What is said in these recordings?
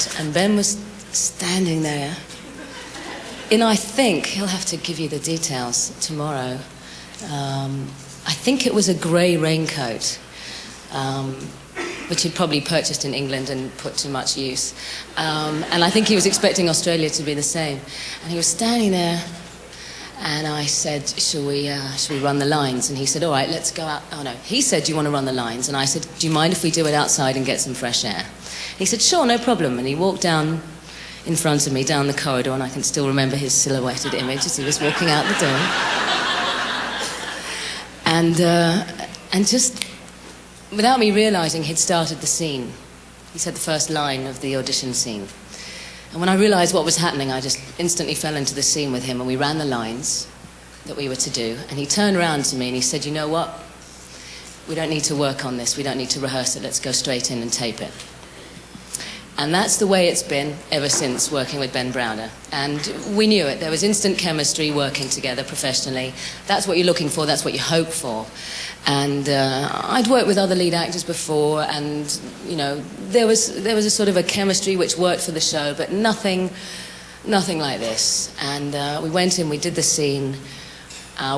set, and Ben was standing there I think, he'll have to give you the details tomorrow, I think it was a grey raincoat, which he'd probably purchased in England and put to much use. And I think he was expecting Australia to be the same. And he was standing there, and I said, shall we run the lines? And he said, all right, let's go out. Oh, no. He said, do you want to run the lines? And I said, do you mind if we do it outside and get some fresh air? And he said, sure, no problem. And he walked down in front of me, down the corridor, and I can still remember his silhouetted image as he was walking out the door. And just, without me realising, he'd started the scene. He said the first line of the audition scene. And when I realised what was happening, I just instantly fell into the scene with him, and we ran the lines that we were to do. And he turned around to me and he said, you know what? We don't need to work on this. We don't need to rehearse it. Let's go straight in and tape it. And that's the way it's been ever since working with Ben Browder. And we knew it. There was instant chemistry working together professionally. That's what you're looking for. That's what you hope for. And I'd worked with other lead actors before, and, you know, there was a sort of a chemistry which worked for the show, but nothing like this. And we went in, we did the scene,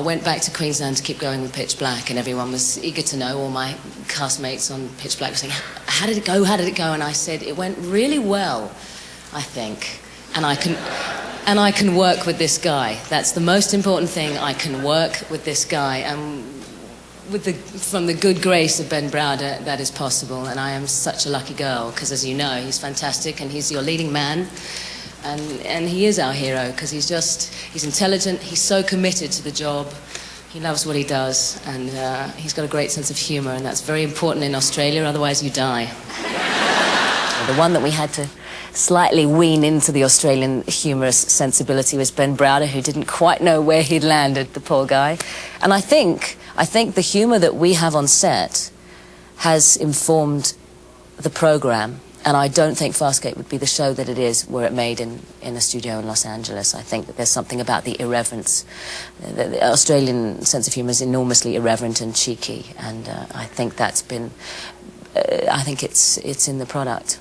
went back to Queensland to keep going with Pitch Black, and everyone was eager to know. All my castmates on Pitch Black were saying, how did it go, how did it go? And I said, it went really well, I think. And I can work with this guy. That's the most important thing. I can work with this guy. And from the good grace of Ben Browder, that is possible. And I am such a lucky girl, because as you know, he's fantastic, and he's your leading man. And he is our hero, because he's intelligent, he's so committed to the job, he loves what he does, and he's got a great sense of humour, and that's very important in Australia, otherwise you die. The one that we had to slightly wean into the Australian humorous sensibility was Ben Browder, who didn't quite know where he'd landed, the poor guy. And I think the humour that we have on set has informed the programme. And I don't think Farscape would be the show that it is were it made in a studio in Los Angeles. I think that there's something about the irreverence. The Australian sense of humour is enormously irreverent and cheeky, and I think that's been... I think it's in the product.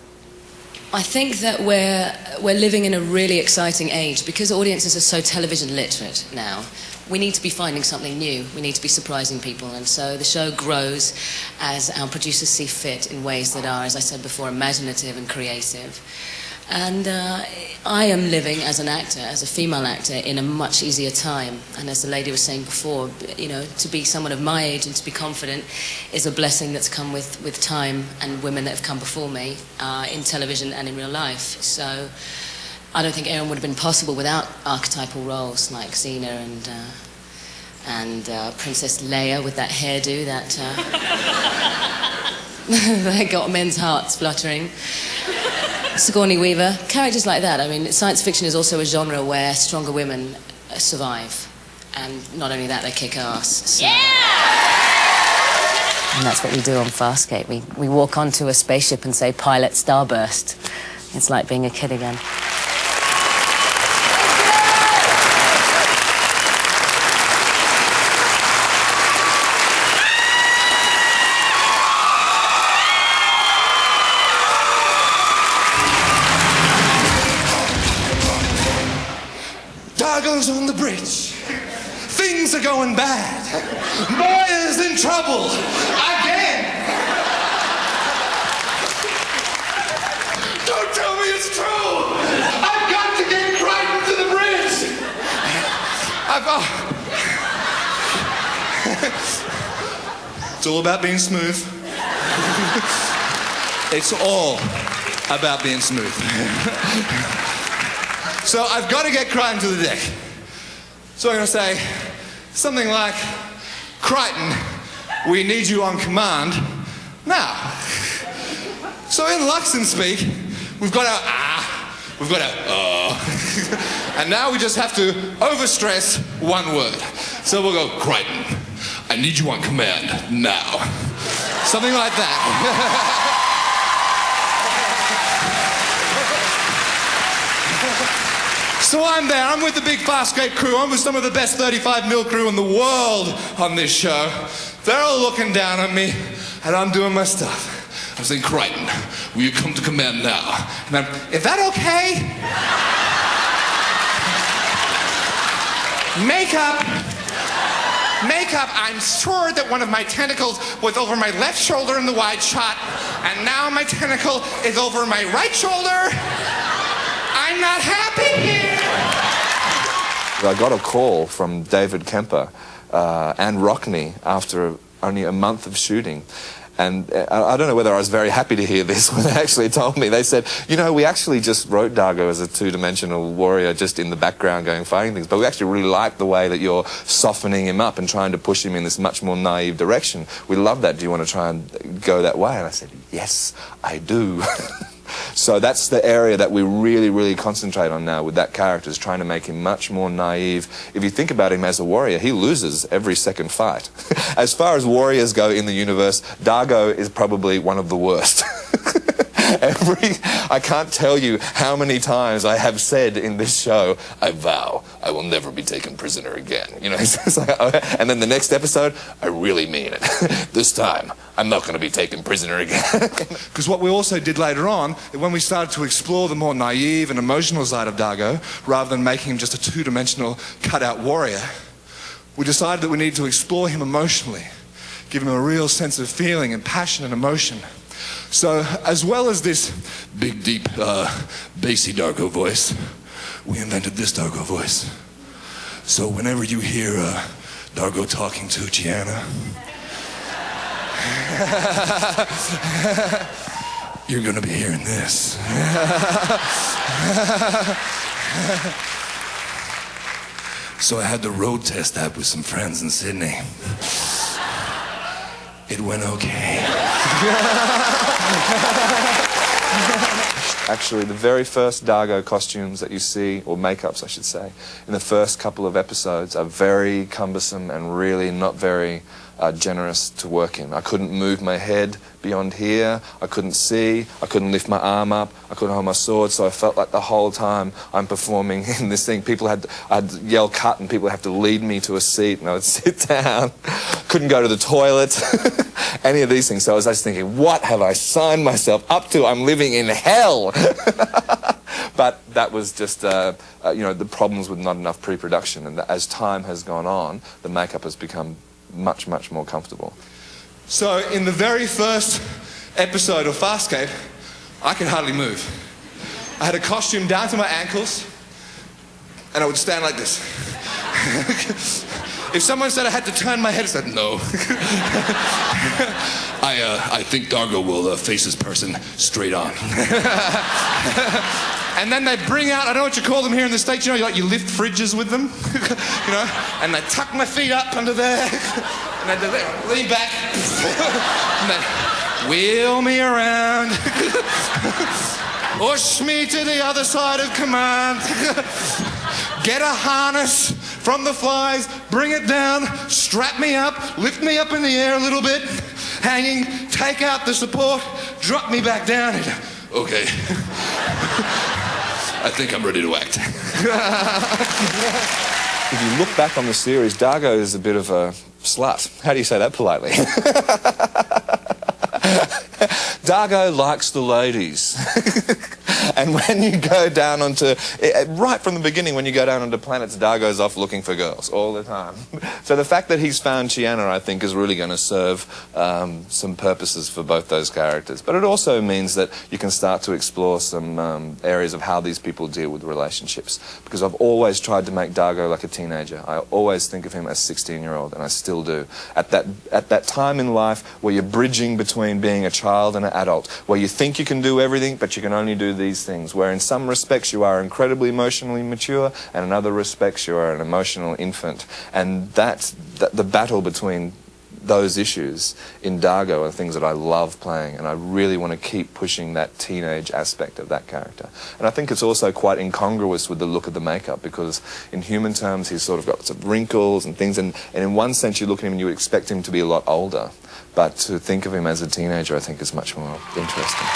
I think that we're living in a really exciting age, because audiences are so television literate now. We need to be finding something new. We need to be surprising people. And so the show grows as our producers see fit in ways that are, as I said before, imaginative and creative. And I am living as an actor, as a female actor, in a much easier time. And as the lady was saying before, you know, to be someone of my age and to be confident is a blessing that's come with time and women that have come before me in television and in real life. So I don't think Erin would have been possible without archetypal roles like Xena and Princess Leia with that hairdo that got men's hearts fluttering. Sigourney Weaver, characters like that. I mean, science fiction is also a genre where stronger women survive. And not only that, they kick ass. So. Yeah! And that's what we do on Farscape. We walk onto a spaceship and say, pilot starburst. It's like being a kid again. Dargo's on the bridge. Things are going bad. Moya's in trouble. Again. Don't tell me it's true. I've got to get Crichton to the bridge. It's all about being smooth. It's all about being smooth. So I've got to get Crichton to the deck. So I'm going to say something like, Crichton, we need you on command now. So in Luxon speak, we've got our we've got our and now we just have to overstress one word. So we'll go, Crichton, I need you on command now. Something like that. So I'm there, I'm with the big Farscape crew, I'm with some of the best 35mm crew in the world on this show. They're all looking down at me, and I'm doing my stuff. I'm saying, Crichton, will you come to command now? And I'm, is that okay? Makeup, I'm sure that one of my tentacles was over my left shoulder in the wide shot, and now my tentacle is over my right shoulder. I'm not happy here. I got a call from David Kemper and Rockney after only a month of shooting. And I don't know whether I was very happy to hear this when they actually told me. They said, you know, we actually just wrote Dargo as a two-dimensional warrior just in the background going fighting things, but we actually really like the way that you're softening him up and trying to push him in this much more naive direction. We love that. Do you want to try and go that way? And I said, yes, I do. So that's the area that we really, really concentrate on now with that character, is trying to make him much more naive. If you think about him as a warrior, he loses every second fight. As far as warriors go in the universe, Dargo is probably one of the worst. I can't tell you how many times I have said in this show, I vow I will never be taken prisoner again. You know, it's like, and then the next episode, I really mean it. This time, I'm not going to be taken prisoner again. Because what we also did later on, when we started to explore the more naive and emotional side of Dargo, rather than making him just a two-dimensional cut-out warrior, we decided that we needed to explore him emotionally, give him a real sense of feeling and passion and emotion. So, as well as this big, deep, bassy Dargo voice, we invented this Dargo voice. So whenever you hear Dargo talking to Gianna, you're going to be hearing this. So I had to road test that with some friends in Sydney. It went okay. Actually, the very first Dargo costumes that you see, or makeups I should say, in the first couple of episodes are very cumbersome and really not very generous to work in. I couldn't move my head beyond here, I couldn't see, I couldn't lift my arm up, I couldn't hold my sword, so I felt like the whole time I'm performing in this thing, I'd yell cut and people would have to lead me to a seat and I would sit down, couldn't go to the toilet, any of these things. So I was just thinking, what have I signed myself up to? I'm living in hell. But that was just, you know, the problems with not enough pre-production, and as time has gone on, the makeup has become much, much more comfortable. So in the very first episode of Farscape, I could hardly move. I had a costume down to my ankles, and I would stand like this. If someone said I had to turn my head, I said, no. I think Dargo will face this person straight on. And then they bring out, I don't know what you call them here in the States, you know, you lift fridges with them, you know, and they tuck my feet up under there, and they lean back, and they wheel me around, push me to the other side of command, get a harness from the flies, bring it down, strap me up, lift me up in the air a little bit, hanging, take out the support, drop me back down, and, okay. I think I'm ready to act. If you look back on the series, Dargo is a bit of a slut. How do you say that politely? Dargo likes the ladies. And when you go down onto, right from the beginning, when you go down onto planets, Dargo's off looking for girls all the time. So the fact that he's found Chiana, I think, is really going to serve some purposes for both those characters. But it also means that you can start to explore some areas of how these people deal with relationships. Because I've always tried to make Dargo like a teenager. I always think of him as a 16-year-old, and I still do. At that time in life where you're bridging between being a child and an adult, where you think you can do everything, but you can only do these things, where in some respects you are incredibly emotionally mature, and in other respects you are an emotional infant. And the battle between those issues in Dargo are things that I love playing, and I really want to keep pushing that teenage aspect of that character. And I think it's also quite incongruous with the look of the makeup, because in human terms he's sort of got some wrinkles and things, and in one sense you look at him and you would expect him to be a lot older, but to think of him as a teenager I think is much more interesting.